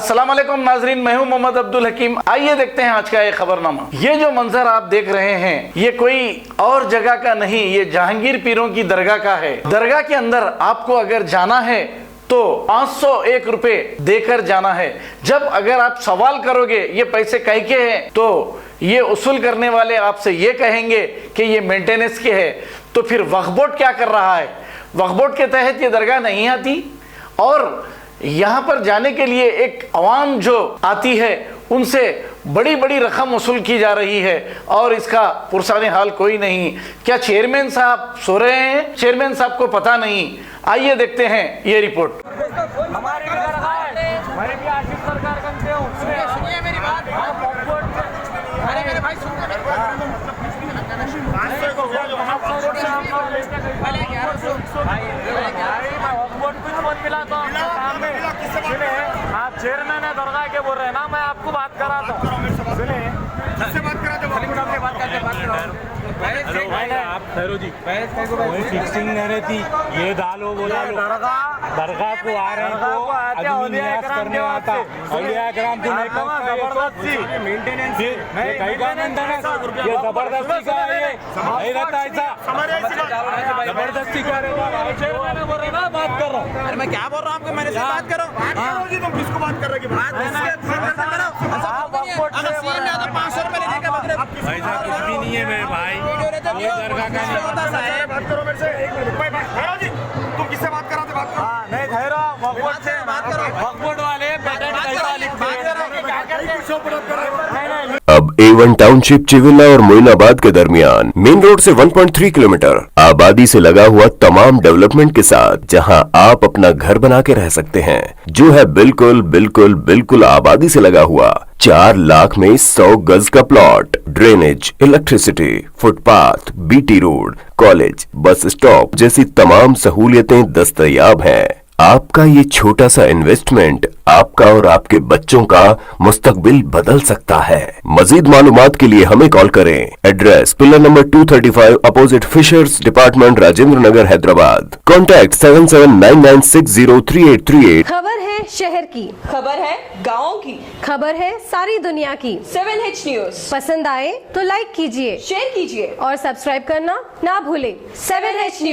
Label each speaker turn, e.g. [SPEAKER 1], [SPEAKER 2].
[SPEAKER 1] अस्सलाम वालेकुम नाजरीन, मैं हूं मोहम्मद अब्दुल हकीम। आइए देखते हैं आज का ये खबरनामा। ये जो मंजर आप देख रहे हैं ये कोई और जगह का नहीं, ये जहांगीर पीरों की दरगाह का है। दरगाह के अंदर आपको अगर जाना है तो 501 रुपए देकर जाना है। जब अगर आप सवाल करोगे ये पैसे कह के हैं तो ये उसूल करने वाले आपसे ये कहेंगे कि ये मेंटेनेंस के है। तो फिर वक्फ बोर्ड क्या कर रहा है? वक्फ बोर्ड के तहत ये दरगाह नहीं आती और यहाँ पर जाने के लिए एक अवाम जो आती है उनसे बड़ी बड़ी रकम वसूल की जा रही है और इसका पुरसाने हाल कोई नहीं। क्या चेयरमैन साहब सो रहे हैं? चेयरमैन साहब को पता नहीं। आइए देखते हैं ये रिपोर्ट।
[SPEAKER 2] हमारी भी दरगाह है, मैं भी आशिफ सरकारगंज से हूँ। सुनिए मेरी बात। अरे मेरे भाई सुनिए मेरी बात। आप चेयरमैन है दरगाह के बोल रहे हैं ना, मैं आपको बात कराता हूँ। सुनिए
[SPEAKER 3] आप ठहरो जी, कोई फिक्सिंग नहीं रहती। ये डालो वो डालो, दरगाह को आ रहे हैं तो आदमी नियाज करने आता है। औलिया कराम को नहीं करता मेंटेनेंस, ये कहीं का मेंटेनेंस, ये जबरदस्ती का है। ये नहीं रहता ऐसा, जबरदस्ती का रहेगा। चेयरमैन बोल रहे ना, बात कर रहा हूँ।
[SPEAKER 4] अरे मैं क्या बोल रहा हूँ आपको, मैंने से बात करो। तुम किसको बात कर रहे हो? ₹500 लेने का मतलब
[SPEAKER 3] ऐसा कुछ भी नहीं है मेरे भाई। ये दरगाह का नहीं।
[SPEAKER 4] बात करो मेरे से। एक मिनट जी, तुम किससे बात कर रहे थे? बात करो।
[SPEAKER 2] नहीं ठहरो, वक्फ बोर्ड से बात करो।
[SPEAKER 3] वक्फ बोर्ड वाले पेटेंट कैसा लिखते हैं?
[SPEAKER 5] अब A1 टाउनशिप चिविला और मोइनाबाद के दरमियान मेन रोड से 1.3 किलोमीटर आबादी से लगा हुआ तमाम डेवलपमेंट के साथ जहां आप अपना घर बना के रह सकते हैं, जो है बिल्कुल बिल्कुल बिल्कुल आबादी से लगा हुआ। 4 लाख में 100 गज का plot, drainage, electricity, footpath, BT road, college, bus stop जैसी तमाम सहूलियतें दस्तयाब हैं। आपका ये छोटा सा इन्वेस्टमेंट आपका और आपके बच्चों का मुस्तकबिल बदल सकता है। मजीद मालूमात के लिए हमें कॉल करें। Address pillar number 235 opposite fisheries department, Rajendra Nagar, Hyderabad. Contact 7799603838।
[SPEAKER 6] खबर है शहर की,
[SPEAKER 7] खबर है गाँव की,
[SPEAKER 6] खबर है सारी दुनिया की।
[SPEAKER 7] 7H न्यूज
[SPEAKER 6] पसंद आए तो लाइक कीजिए,
[SPEAKER 7] शेयर कीजिए
[SPEAKER 6] और सब्सक्राइब करना ना भूले।
[SPEAKER 7] 7H news.